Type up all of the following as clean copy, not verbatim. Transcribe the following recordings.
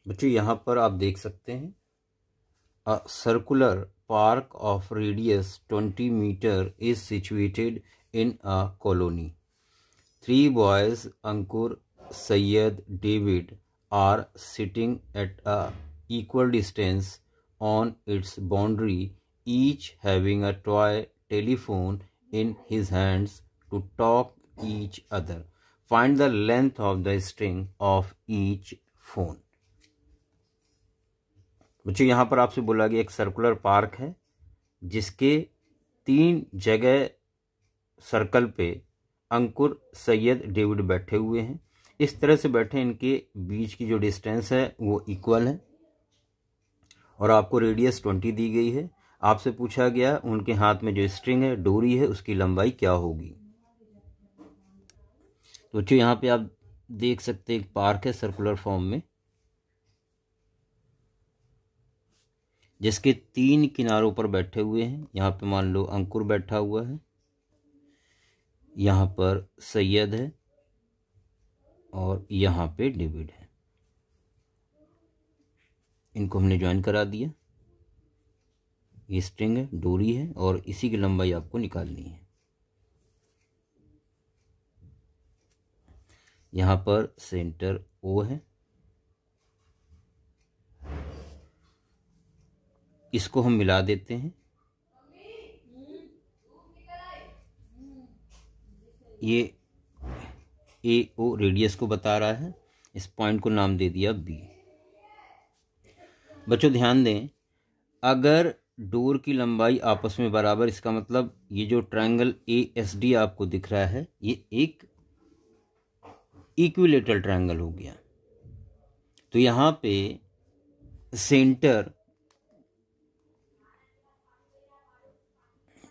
बच्चों यहाँ पर आप देख सकते हैं a circular park of radius 20 metre is situated in a colony. 3 boys, Ankur, Syed, David, are sitting at a equal distance on its boundary, each having a toy telephone in his hands to talk each other. Find the length of the string of each phone. बच्चों यहाँ पर आपसे बोला गया एक circular park है जिसके 3 जगह सर्कल पे अंकुर, सैयद, डेविड बैठे हुए हैं. इस तरह से बैठे इनके बीच की जो डिस्टेंस है वो इक्वल है और आपको रेडियस 20 दी गई है. आपसे पूछा गया उनके हाथ में जो स्ट्रिंग है, डोरी है, उसकी लंबाई क्या होगी. तो बच्चों यहाँ पे आप देख सकते हैं एक पार्क है सर्कुलर फॉर्म में जिसके 3 किनारों पर बैठे हुए हैं. यहाँ पे मान लो अंकुर बैठा हुआ है, यहाँ पर सैयद है और यहाँ पे डेविड है. इनको हमने ज्वाइन करा दिया. ये स्ट्रिंग है, डोरी है और इसी की लंबाई आपको निकालनी है. यहाँ पर सेंटर O है. इसको हम मिला देते हैं. ये AO रेडियस को बता रहा है. इस पॉइंट को नाम दे दिया B. बच्चों ध्यान दें, अगर डोर की लंबाई आपस में बराबर, इसका मतलब ये जो ट्रायंगल ASD आपको दिख रहा है ये एक इक्विलेटरल ट्रायंगल हो गया. तो यहाँ पे सेंटर,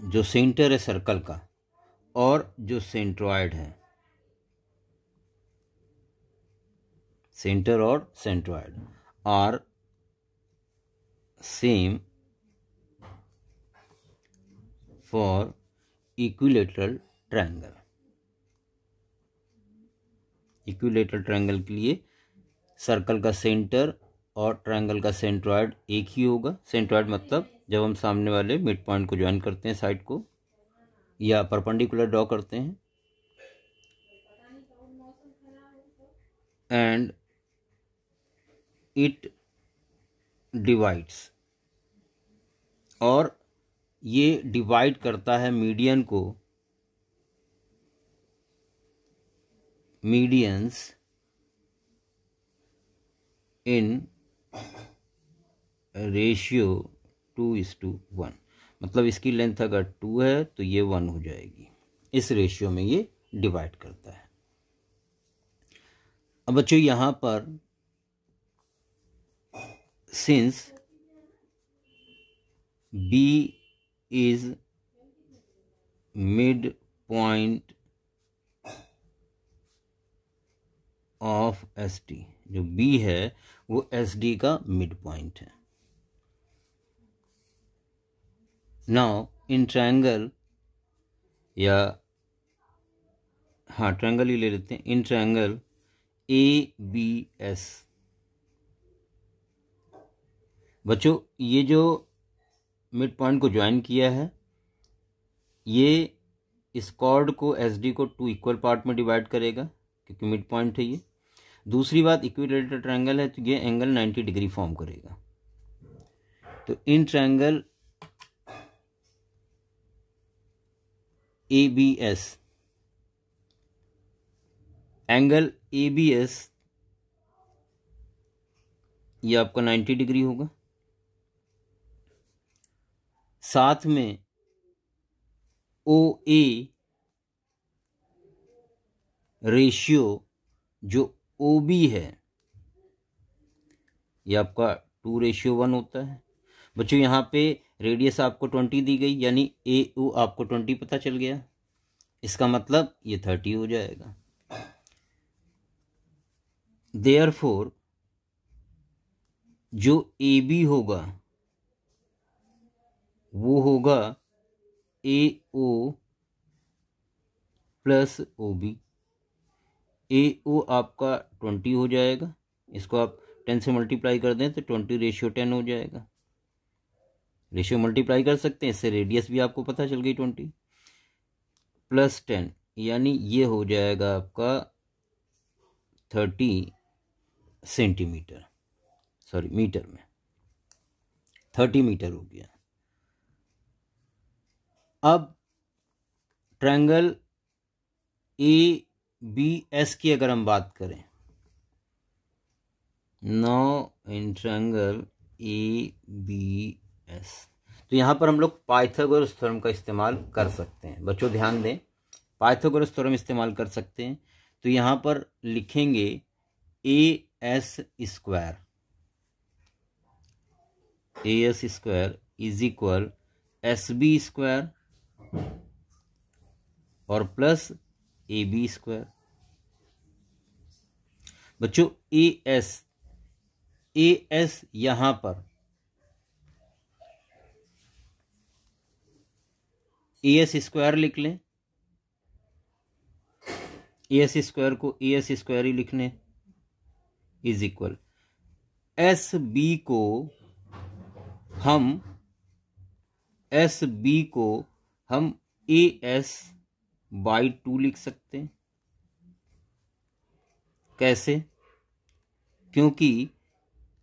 जो सेंटर है सर्कल का और जो सेंट्रॉयड है, सेंटर और centroid are same for equilateral triangle. Equilateral triangle के लिए सर्कल का सेंटर और ट्रायंगल का सेंट्रॉयड एक ही होगा. सेंट्रॉयड मतलब जब हम सामने वाले मिड पॉइंट को ज्वाइन करते हैं, साइड को या परपेंडिकुलर ड्रॉ करते हैं, एंड इट डिवाइड्स, और ये डिवाइड करता है मीडियन को, मीडियंस इन रेशियो 2:1. मतलब इसकी लेंथ अगर 2 है तो ये 1 हो जाएगी. इस रेशियो में ये डिवाइड करता है. अब बच्चों यहाँ पर since B is mid point of SD, जो B है वो SD का मिड पॉइंट है. नाउ इन ट्रायंगल, या हाँ ट्रायंगल ही ले लेते हैं. इन ट्रायंगल ABS, बच्चों ये जो मिड पॉइंट को ज्वाइन किया है ये इस कॉर्ड को SD को 2 इक्वल पार्ट में डिवाइड करेगा क्योंकि मिड पॉइंट है ये. दूसरी बात, इक्विलेटरल ट्रायंगल है तो ये एंगल 90 डिग्री फॉर्म करेगा. तो in triangle ABS, angle ABS ये आपका 90 डिग्री होगा. साथ में OA रेशियो जो OB है ये आपका 2:1 होता है. बच्चों यहाँ पे रेडियस आपको 20 दी गई, यानी AO आपको 20 पता चल गया. इसका मतलब ये 30 हो जाएगा. देयरफॉर जो AB होगा वो होगा AO प्लस OB। AO आपका 20 हो जाएगा, इसको आप 10 से मल्टीप्लाई कर दें तो 20:10 हो जाएगा। रेशियो मल्टीप्लाई कर सकते हैं, इससे रेडियस भी आपको पता चल गई 20 प्लस 10, यानी ये हो जाएगा आपका 30 सेंटीमीटर, सॉरी मीटर में 30 मीटर हो गया। अब ट्रायंगल ABS की अगर हम बात करें, नो इन ट्रायंगल ABS, तो यहाँ पर हम लोग पाइथागोरस थ्योरम का इस्तेमाल कर सकते हैं। बच्चों ध्यान दें, पाइथागोरस थ्योरम इस्तेमाल कर सकते हैं। तो यहाँ पर लिखेंगे AS square is equal SB square और प्लस AB स्क्वायर। बच्चों AS यहां पर AS स्क्वायर लिख लें, AS स्क्वायर को AS स्क्वायर ही लिखने, इज इक्वल SB को हम AS/2 लिख सकते हैं। कैसे? क्योंकि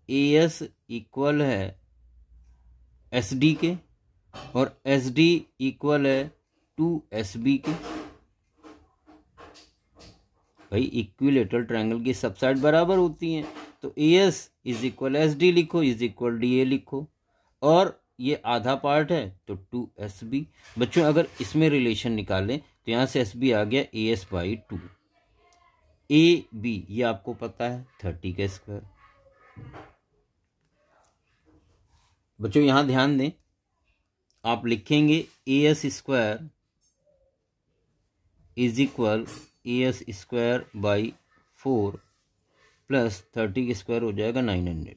AS इक्वल है SD के और SD इक्वल है 2SB के। भाई इक्विलेटरल ट्रायंगल की सब साइड बराबर होती हैं, तो AS इज इक्वल SD लिखो, इज इक्वल DA लिखो, और ये आधा पार्ट है तो 2SB। बच्चों अगर इसमें रिलेशन निकालें तो यहाँ से SB आ गया AS/2। AB ये आपको पता है 30 का स्क्वायर। बच्चों यहाँ ध्यान दें, आप लिखेंगे AS square is equal AS square by 4 plus 30 का स्क्वायर हो जाएगा 900।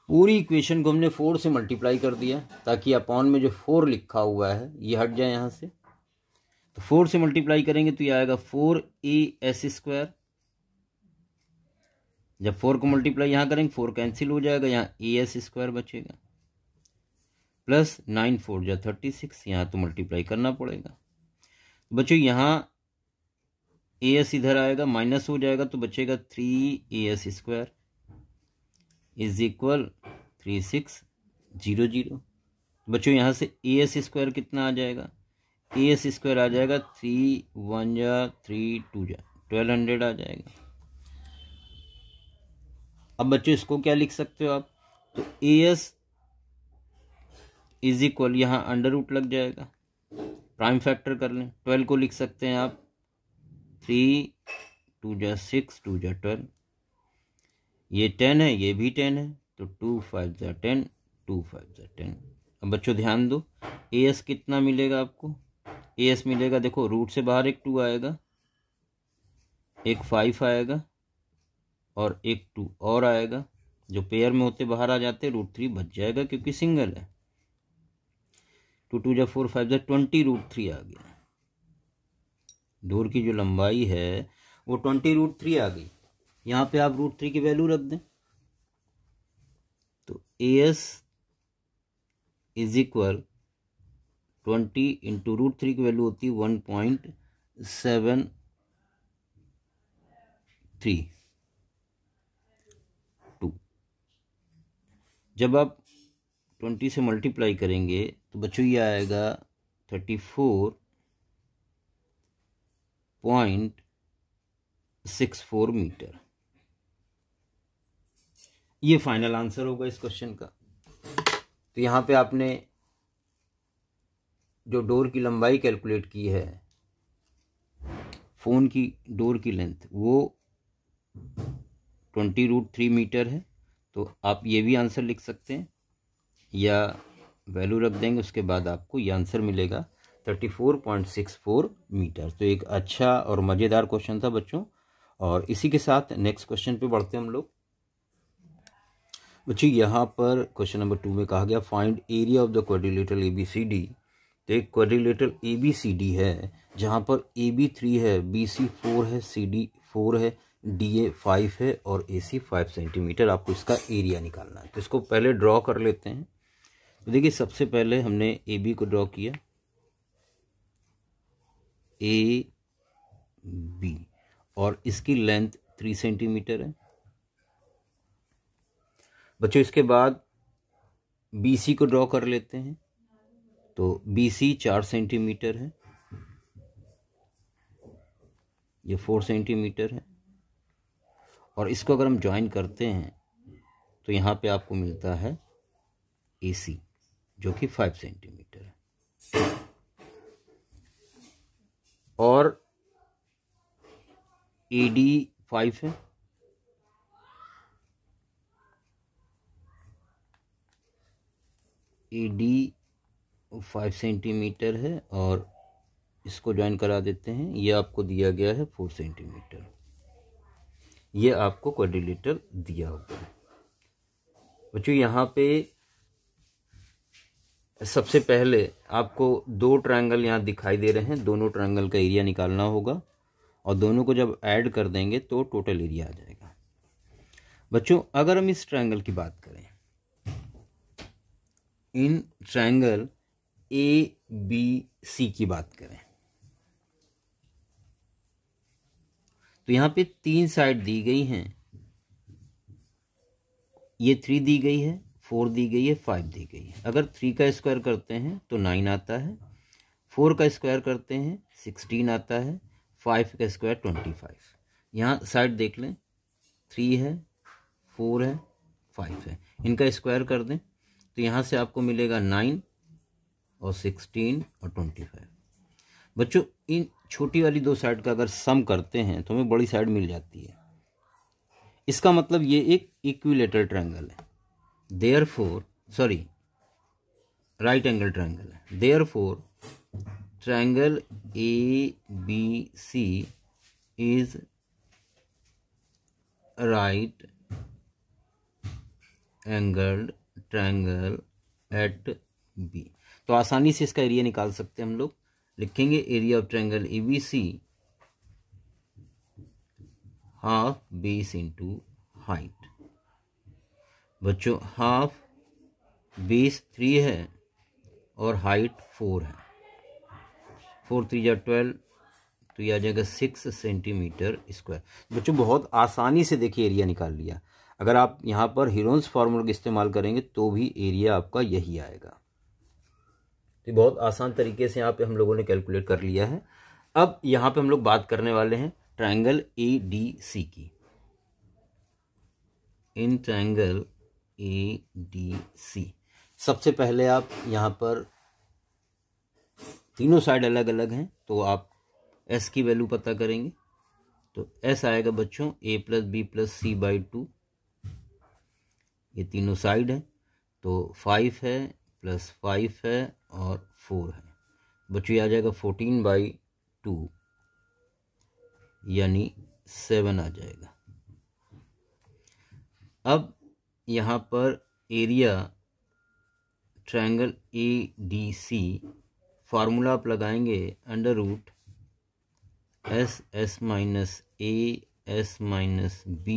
पूरी इक्वेशन को हमने 4 से मल्टीप्लाई कर दिया ताकि अपॉन में जो 4 लिखा हुआ है ये हट जाए यहाँ से। तो 4 से मल्टीप्लाई करेंगे तो ये आएगा 4AS स्क्वायर। जब 4 को मल्टीप्लाई यहाँ करेंगे 4 कैंसिल हो जाएगा, यहाँ AS स्क्वायर बचेगा प्लस 9 4 जा 36, यहाँ तो मल्टीप्लाई करना पड़ेगा। बच्चों यहाँ AS इधर आएगा, माइनस हो जाएगा तो बचेगा 3AS स्क्वायर इज इक्वल 3600। बच्चों यहाँ से AS स्क्वायर कितना आ जाएगा? AS स्क्वायर आ जाएगा 3 1 जा 3 2 जा 1200 आ जाएगा। अब बच्चों इसको क्या लिख सकते हो आप? तो AS इज इक्वल, यहाँ अंडर रूट लग जाएगा, प्राइम फैक्टर कर लें, 12 को लिख सकते हैं आप 3 2 जा 6 2 जा 12, ये 10 है, ये भी 10 है, तो 2 5 जा 10 2 5 जा 10। अब बच्चों ध्यान दो, AS कितना मिलेगा आपको? AS मिलेगा, देखो रूट से बाहर एक 2 आएगा, एक 5 आएगा और एक 2 और आएगा, जो पेयर में होते बाहर आ जाते √3 बच जाएगा क्योंकि सिंगल है। 2 2 जा 4 5 जा 20 √3 आ गया। डोर की जो लंबाई है वो 20 √3 आ गई। यहाँ पे आप √3 की वैल्यू रख दें तो AS इज इक्वल 20 इंटू √3 की वैल्यू होती है 1.72। जब आप 20 से मल्टीप्लाई करेंगे तो बच्चों ये आएगा 34.64 मीटर। ये फाइनल आंसर होगा इस क्वेश्चन का। तो यहाँ पे आपने जो डोर की लंबाई कैलकुलेट की है, फोन की डोर की लेंथ वो 20 √3 मीटर है, तो आप ये भी आंसर लिख सकते हैं या वैल्यू रख देंगे, उसके बाद आपको ये आंसर मिलेगा 34.64 मीटर। तो एक अच्छा और मज़ेदार क्वेश्चन था बच्चों। और इसी के साथ नेक्स्ट क्वेश्चन पे बढ़ते हैं हम लोग। बच्चों यहाँ पर क्वेश्चन नंबर 2 में कहा गया find area of the quadrilateral ABCD। तो एक क्वाड्रिलेटरल ABCD है जहाँ पर AB 3 है, BC 4 है, CD 4 है, DA 5 है और AC 5 सेंटीमीटर। आपको इसका एरिया निकालना है। तो इसको पहले ड्रॉ कर लेते हैं। तो देखिए सबसे पहले हमने AB को ड्रॉ किया, AB, और इसकी लेंथ 3 सेंटीमीटर है। बच्चों इसके बाद BC को ड्रॉ कर लेते हैं। तो BC 4 सेंटीमीटर है, ये 4 सेंटीमीटर है, और इसको अगर हम ज्वाइन करते हैं तो यहाँ पे आपको मिलता है AC जो कि 5 सेंटीमीटर है। और AD 5 है, AD 5 सेंटीमीटर है, और इसको ज्वाइन करा देते हैं। ये आपको दिया गया है 4 सेंटीमीटर। ये आपको क्वाड्रिलेटरल दिया हुआ है। बच्चों यहाँ पे सबसे पहले आपको 2 ट्रायंगल यहाँ दिखाई दे रहे हैं, दोनों ट्रायंगल का एरिया निकालना होगा, और दोनों को जब ऐड कर देंगे तो टोटल एरिया आ जाएगा। बच्चों अगर हम इस ट्रायंगल की बात करें, इन ट्रायंगल ABC की बात करें, तो यहाँ पे 3 साइड दी गई हैं। ये 3 दी गई है, 4 दी गई है, 5 दी गई है। अगर 3 का स्क्वायर करते हैं तो 9 आता है, 4 का स्क्वायर करते हैं 16 आता है, 5 का स्क्वायर 25। यहाँ साइड देख लें, 3 है, 4 है, 5 है। इनका स्क्वायर कर दें तो यहाँ से आपको मिलेगा 9 और 16 और 25। बच्चों इन छोटी वाली 2 साइड का अगर सम करते हैं तो हमें बड़ी साइड मिल जाती है। इसका मतलब ये एक इक्विलेटरल ट्रायंगल है, देयरफॉर राइट एंगल ट्रायंगल है। Therefore triangle ABC is right angled triangle eight B। तो आसानी से इसका एरिया निकाल सकते हैं हम लोग। लिखेंगे area of triangle ABC half base into height. बच्चों हाफ बेस 3 है और हाइट 4 है, 4 3 जा 12, तो ये आ जाएगा 6 सेंटीमीटर स्क्वायर। बच्चों बहुत आसानी से देखिए एरिया निकाल लिया। अगर आप यहाँ पर हीरोन्स फार्मूला का इस्तेमाल करेंगे तो भी एरिया आपका यही आएगा। तो बहुत आसान तरीके से यहाँ पे हम लोगों ने कैलकुलेट कर लिया है। अब यहाँ पे हम लोग बात करने वाले हैं ट्रायंगल ADC की। इन ट्रायंगल ADC सबसे पहले आप यहाँ पर तीनों साइड अलग अलग हैं, तो आप S की वैल्यू पता करेंगे। तो S आएगा बच्चों A + B + C/2। ये तीनों साइड है, तो 5 है + 5 है और 4 है। बच्चों ये आ जाएगा 14/2 यानी 7 आ जाएगा। अब यहाँ पर एरिया ट्रायंगल ADC फार्मूला आप लगाएंगे √S S - A S - B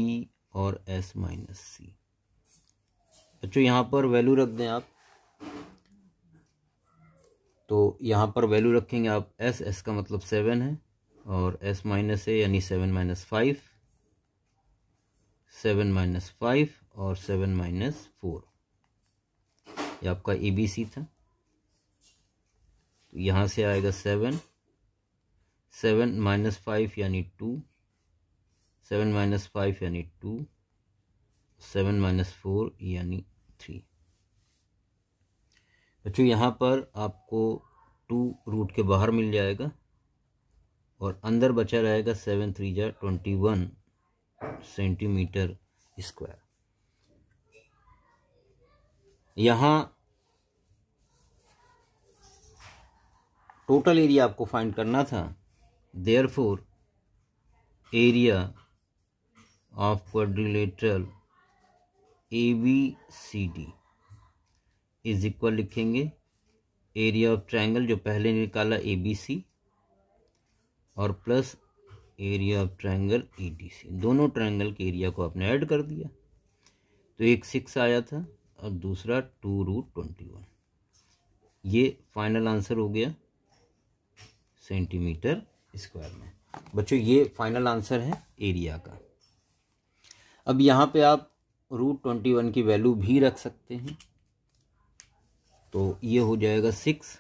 और S - C। बच्चों यहाँ पर वैल्यू रख दें आप, तो यहाँ पर वैल्यू रखेंगे आप S का मतलब 7 है, और S - A यानी 7 - 5, 7 - 5 और 7 - 4। ये आपका ABC था। तो यहाँ से आएगा 7 - 5 यानी 2, 7 - 5 यानी 2, 7 - 4 यानी 3। बच्चों यहाँ पर आपको 2 रूट के बाहर मिल जाएगा और अंदर बचा रहेगा 7 3 जा 21 सेंटीमीटर स्क्वायर। यहाँ टोटल एरिया आपको फाइंड करना था। Therefore area of quadrilateral ABCD is equal लिखेंगे एरिया ऑफ ट्रायंगल जो पहले निकाला ABC और plus area of triangle EDC। दोनों ट्रायंगल के एरिया को आपने ऐड कर दिया तो एक 6 आया था और दूसरा 2√21। ये फाइनल आंसर हो गया सेंटीमीटर स्क्वायर में। बच्चों ये फाइनल आंसर है एरिया का। अब यहाँ पे आप √21 की वैल्यू भी रख सकते हैं तो ये हो जाएगा 6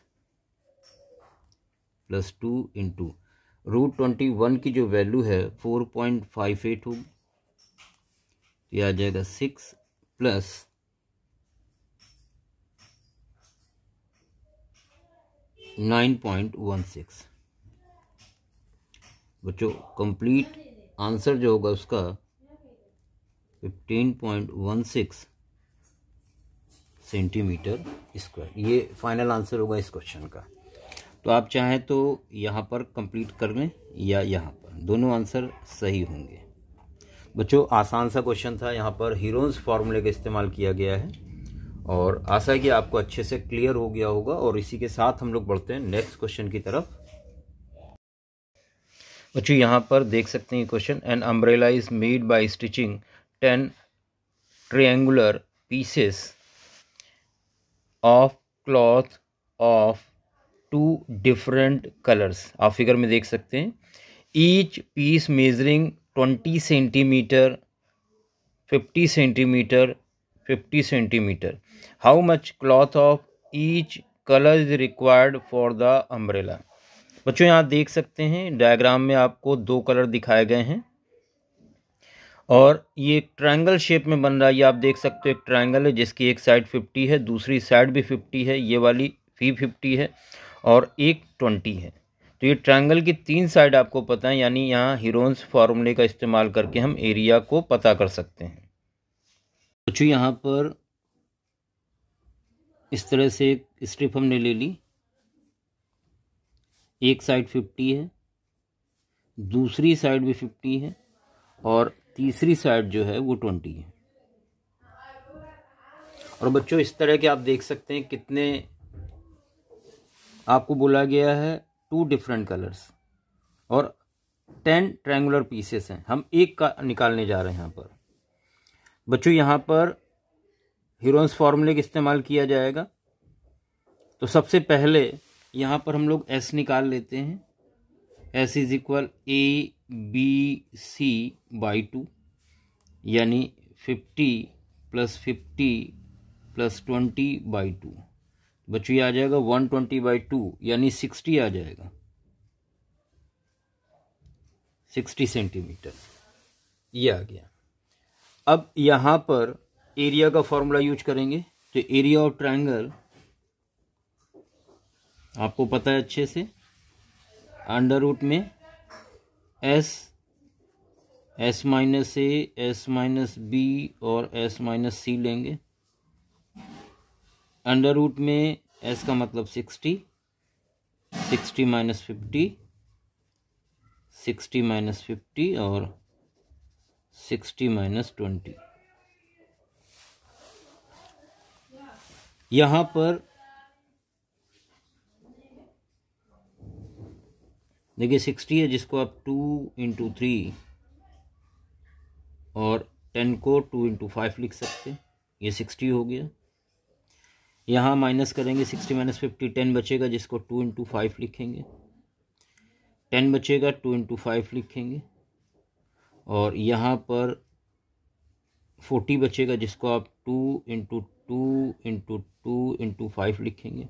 + 2 × √21 की जो वैल्यू है 4.58 होगी। तो यह आ जाएगा 6 + 9.16। बच्चों कंप्लीट आंसर जो होगा उसका 15.16 सेंटीमीटर स्क्वायर। ये फाइनल आंसर होगा इस क्वेश्चन का। तो आप चाहें तो यहाँ पर कंप्लीट कर लें या यहाँ पर, दोनों आंसर सही होंगे। बच्चों आसान सा क्वेश्चन था, यहाँ पर हीरोन्स फार्मूले का इस्तेमाल किया गया है और आशा है कि आपको अच्छे से क्लियर हो गया होगा। और इसी के साथ हम लोग बढ़ते हैं नेक्स्ट क्वेश्चन की तरफ। बच्चों यहाँ पर देख सकते हैं question, an umbrella is made by stitching 10 triangular pieces of cloth of 2 different colours. आप फिगर में देख सकते हैं, each piece measuring 20 centimetre, 50 centimetre, 50 centimetre. How much cloth of each colour is required for the umbrella. बच्चों यहाँ देख सकते हैं डायग्राम में आपको 2 कलर दिखाए गए हैं और ये एक ट्रायंगल शेप में बन रहा है। ये आप देख सकते हो एक ट्रायंगल है जिसकी एक साइड 50 है, दूसरी साइड भी 50 है, ये वाली भी 50 है और एक 20 है। तो ये ट्रायंगल की 3 साइड आपको पता है, यानी यहाँ हीरोन्स फार्मूले का इस्तेमाल करके हम एरिया को पता कर सकते हैं। बच्चों यहाँ पर इस तरह से एक स्ट्रिप हमने ले ली, एक साइड 50 है, दूसरी साइड भी 50 है और तीसरी साइड जो है वो 20 है। और बच्चों इस तरह के आप देख सकते हैं कितने आपको बोला गया है 2 डिफरेंट कलर्स और 10 ट्रायंगुलर पीसेस हैं। हम एक का निकालने जा रहे हैं यहाँ पर। बच्चों यहाँ पर हीरोन्स फार्मूले का इस्तेमाल किया जाएगा। तो सबसे पहले यहाँ पर हम लोग S निकाल लेते हैं। S इज इक्वल ABC/2 यानी 50 + 50 + 20/2। बच्चों ये आ जाएगा 120/2 यानी 60 आ जाएगा, 60 सेंटीमीटर ये आ गया। अब यहाँ पर एरिया का फॉर्मूला यूज करेंगे। तो एरिया ऑफ ट्रायंगल आपको पता है अच्छे से, अंडर रूट में S - A, S - B और S - C लेंगे। अंडर रूट में S का मतलब 60, 60 - 50, 60 - 50 और 60 - 20। यहाँ पर देखिए 60 है जिसको आप 2 × 3 और 10 को 2 × 5 लिख सकते हैं, ये 60 हो गया। यहाँ माइनस करेंगे 60 - 50, 10 बचेगा जिसको 2 × 5 लिखेंगे, 10 बचेगा 2 × 5 लिखेंगे और यहाँ पर 40 बचेगा जिसको आप 2 × 2 × 2 × 5 लिखेंगे।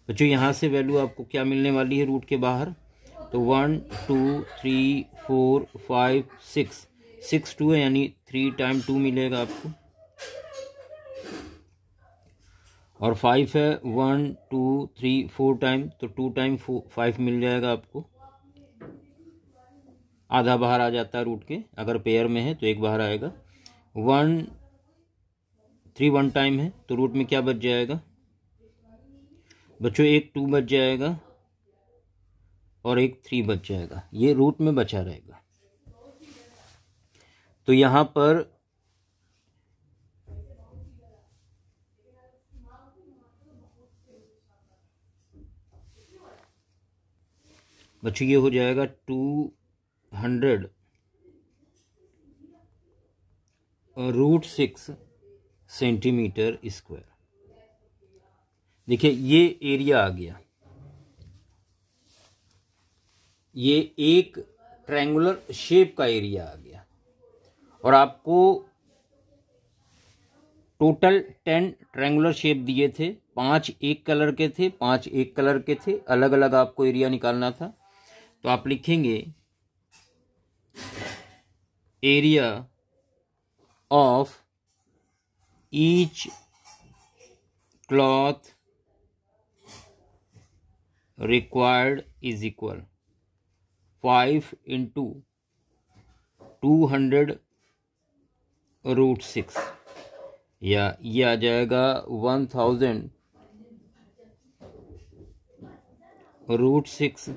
बच्चों यहाँ से वैल्यू आपको क्या मिलने वाली है रूट के बाहर, तो 1 2 3 4 5 6 2 है यानी 3 × 2 मिलेगा आपको और 5 है 1 2 3 4 टाइम, तो 2 × 5 मिल जाएगा आपको। आधा बाहर आ जाता है रूट के, अगर पेयर में है तो एक बाहर आएगा। 3 1 टाइम है तो रूट में क्या बच जाएगा बच्चों, एक 2 बच जाएगा और एक 3 बच जाएगा, ये रूट में बचा रहेगा। तो यहाँ पर बच्चों ये हो जाएगा 200√6 सेंटीमीटर स्क्वायर। देखिए ये एरिया आ गया, ये एक ट्रायंगुलर शेप का एरिया आ गया, और आपको टोटल 10 ट्रायंगुलर शेप दिए थे, 5 एक कलर के थे, 5 एक कलर के थे, अलग अलग आपको एरिया निकालना था। तो आप लिखेंगे area of each cloth required is equal 5 into 200√6, या ये आ जाएगा 1000√6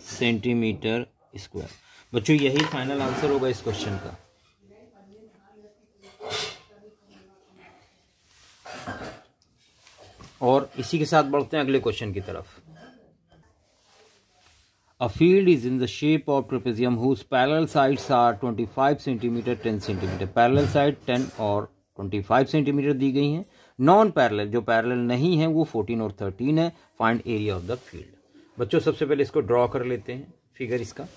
सेंटीमीटर स्क्वायर। बच्चों यही फाइनल आंसर होगा इस क्वेश्चन का। और इसी के साथ बढ़ते हैं अगले क्वेश्चन की तरफ। A field is in the shape of trapezium whose parallel sides are 25 cm 10 cm। Parallel side 10 और 25 सेंटीमीटर दी गई हैं। नॉन पैरेलल जो पैरेलल नहीं है वो 14 और 13 है। Find area of the field. बच्चों सबसे पहले इसको ड्रॉ कर लेते हैं फिगर इसका।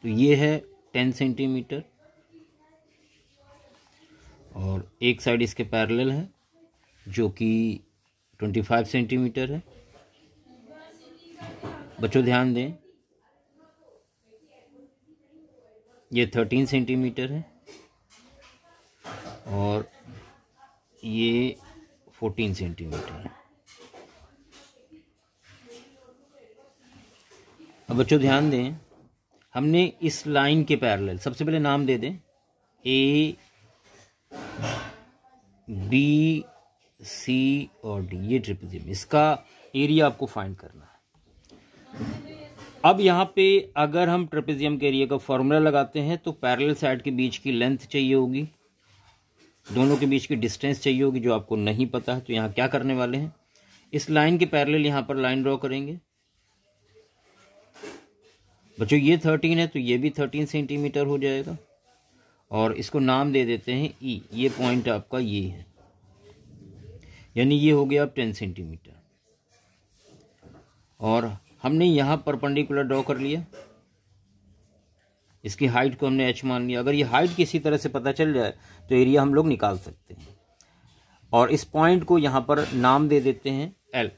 तो ये है 10 सेंटीमीटर और एक साइड इसके पैरेलल है जो कि 25 सेंटीमीटर है। बच्चों ध्यान दें ये 13 सेंटीमीटर है और ये 14 सेंटीमीटर है। अब बच्चों ध्यान दें हमने इस लाइन के पैरेलल सबसे पहले नाम दे दें ए बी सी और डी, ये ट्रिपेजियम, इसका एरिया आपको फाइंड करना है। अब यहाँ पे अगर हम ट्रेपेजियम के एरिया का फॉर्मूला लगाते हैं तो पैरेलल साइड के बीच की लेंथ चाहिए होगी, दोनों के बीच की डिस्टेंस चाहिए होगी जो आपको नहीं पता है। तो यहाँ क्या करने वाले हैं, इस लाइन के पैरेलल यहाँ पर लाइन ड्रॉ करेंगे। बच्चों ये 13 है तो ये भी 13 सेंटीमीटर हो जाएगा और इसको नाम दे देते हैं ई। ये पॉइंट आपका ये है, यानी ये हो गया अब 10 सेंटीमीटर। और हमने यहाँ परपेंडिकुलर ड्रॉ कर लिया, इसकी हाइट को हमने h मान लिया। अगर ये हाइट किसी तरह से पता चल जाए तो एरिया हम लोग निकाल सकते हैं। और इस पॉइंट को यहाँ पर नाम दे देते हैं L,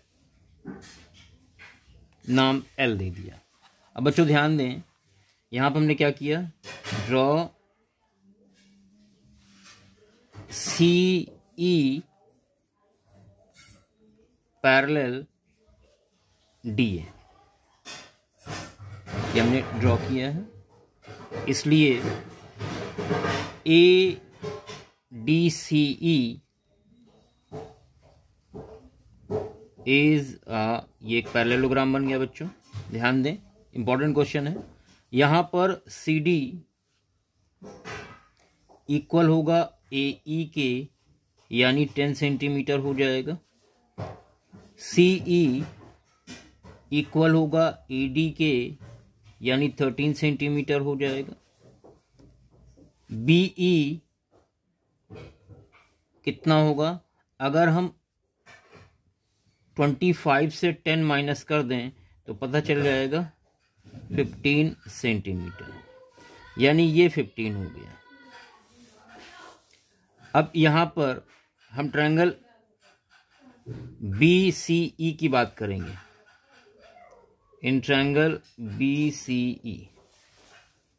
नाम L दे दिया। अब बच्चों ध्यान दें यहाँ पर हमने क्या किया, ड्रॉ CE पैरेलल DA, ये हमने ड्रॉ किया है। इसलिए ADCE इज ये एक पैरेललोग्राम बन गया। बच्चों ध्यान दें इंपॉर्टेंट क्वेश्चन है। यहां पर CD इक्वल होगा AE के, यानी 10 सेंटीमीटर हो जाएगा। CE इक्वल होगा AD के, यानी 13 सेंटीमीटर हो जाएगा। BE कितना होगा, अगर हम 25 से 10 माइनस कर दें तो पता चल जाएगा 15 सेंटीमीटर, यानी ये 15 हो गया। अब यहां पर हम ट्रायंगल BCE की बात करेंगे। इन ट्रायंगल BCE,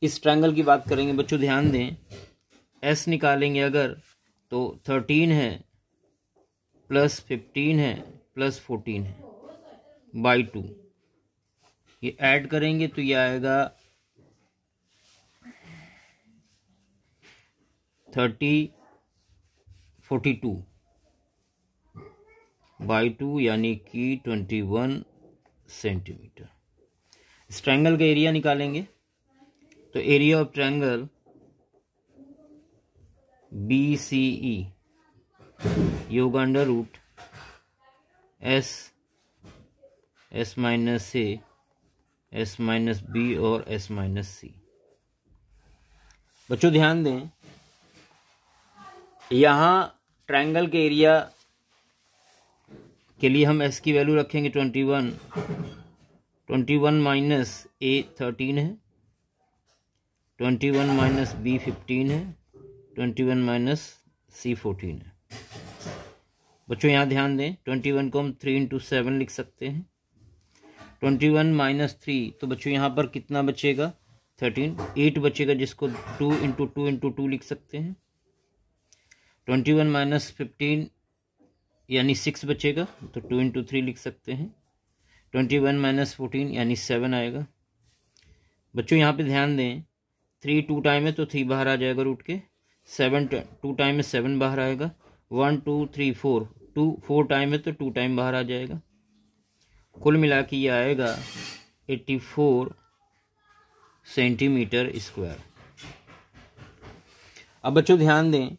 इस ट्रायंगल की बात करेंगे। बच्चों ध्यान दें S निकालेंगे अगर तो 13 है प्लस 15 है प्लस 14 है बाई 2, ये ऐड करेंगे तो ये आएगा 42 बाई 2, यानी कि 21 सेंटीमीटर। इस ट्रायंगल का एरिया निकालेंगे तो एरिया ऑफ ट्रायंगल BCE ये होगा अंडर रूट एस माइनस ए, एस माइनस बी और एस माइनस सी। बच्चों ध्यान दें, यहाँ ट्रायंगल के एरिया के लिए हम एस की वैल्यू रखेंगे 21 माइनस ए 13 है, 21 माइनस बी 15 है, 21 माइनस सी 14 है। बच्चों यहाँ ध्यान दें, 21 को हम 3 × 7 लिख सकते हैं। 21 माइनस 3, तो बच्चों यहाँ पर कितना बचेगा 13, 8 बचेगा, जिसको 2 × 2 × 2 लिख सकते हैं। 21 माइनस 15 यानी 6 बचेगा, तो 2 × 3 लिख सकते हैं। 21 माइनस 14 यानी 7 आएगा। बच्चों यहाँ पे ध्यान दें, 3 2 टाइम है तो 3 बाहर आ जाएगा रूट के, 7 2 टाइम में 7 बाहर आएगा, 1 2 3 4 2 4 टाइम है तो 2 टाइम बाहर आ जाएगा। कुल मिला के ये आएगा 84 सेंटीमीटर स्क्वायर। अब बच्चों ध्यान दें,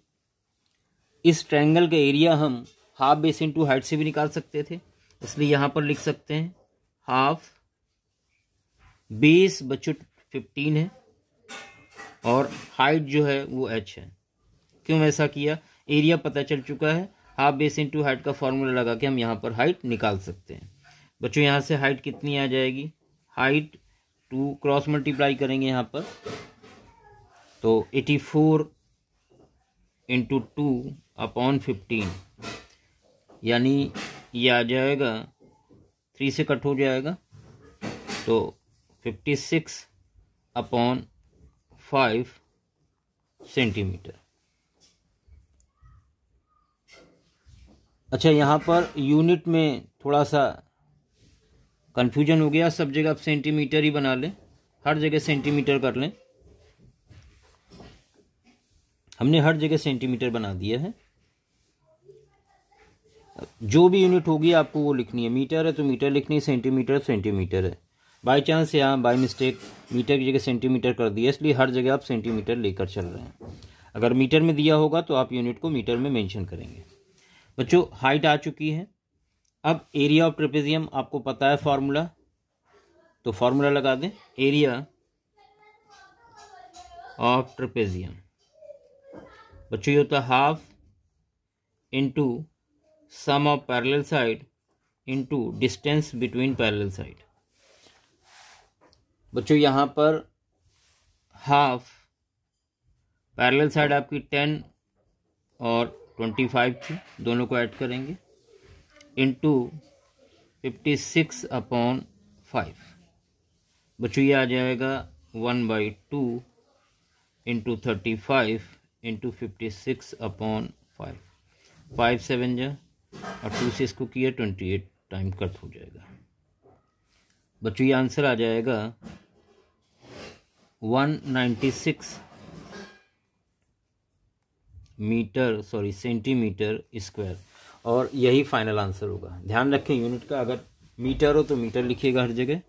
इस ट्रायंगल का एरिया हम हाफ बेस इंटू हाइट से भी निकाल सकते थे, इसलिए यहां पर लिख सकते हैं हाफ बेस बच्चों 15 है और हाइट जो है वो h है। क्यों ऐसा किया, एरिया पता चल चुका है, हाफ बेस इंटू हाइट का फॉर्मूला लगा के हम यहाँ पर हाइट निकाल सकते हैं। बच्चों यहाँ से हाइट कितनी आ जाएगी, हाइट 2 क्रॉस मल्टीप्लाई करेंगे यहाँ पर, तो 84 × 2 अपॉन 15 यानी ये आ जाएगा, 3 से कट हो जाएगा तो 56 अपॉन 5 सेंटीमीटर। अच्छा, यहाँ पर यूनिट में थोड़ा सा कंफ्यूजन हो गया, सब जगह आप सेंटीमीटर ही बना लें, हर जगह सेंटीमीटर कर लें। हमने हर जगह सेंटीमीटर बना दिया है। जो भी यूनिट होगी आपको वो लिखनी है, मीटर है तो मीटर लिखनी है, सेंटीमीटर सेंटीमीटर है। बाय चांस या बाय मिस्टेक मीटर की जगह सेंटीमीटर कर दिया, इसलिए हर जगह आप सेंटीमीटर लेकर चल रहे हैं। अगर मीटर में दिया होगा तो आप यूनिट को मीटर में मेंशन करेंगे। बच्चों हाइट आ चुकी है, अब एरिया ऑफ ट्रेपेजियम आपको पता है फॉर्मूला, तो फॉर्मूला लगा दें, एरिया ऑफ ट्रेपेजियम बच्चों ये होता है half into sum of parallel side into distance between parallel side. बच्चों यहाँ पर हाफ पैरेलल साइड आपकी 10 और 25 थी, दोनों को ऐड करेंगे, इंटू 56 अपॉन 5। बच्चों ये आ जाएगा 1/2 इंटू 35 इंटू 56 अपॉन 5, 5 7 जा और 2 से इसको किया 28 टाइम कट हो जाएगा। बच्चों ये आंसर आ जाएगा 196 सेंटीमीटर स्क्वायर, और यही फाइनल आंसर होगा। ध्यान रखें यूनिट का, अगर मीटर हो तो मीटर लिखिएगा हर जगह,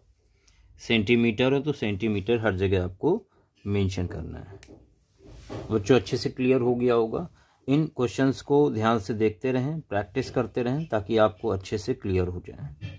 सेंटीमीटर हो तो सेंटीमीटर हर जगह आपको मेंशन करना है। बच्चों अच्छे से क्लियर हो गया होगा। इन क्वेश्चंस को ध्यान से देखते रहें, प्रैक्टिस करते रहें ताकि आपको अच्छे से क्लियर हो जाए।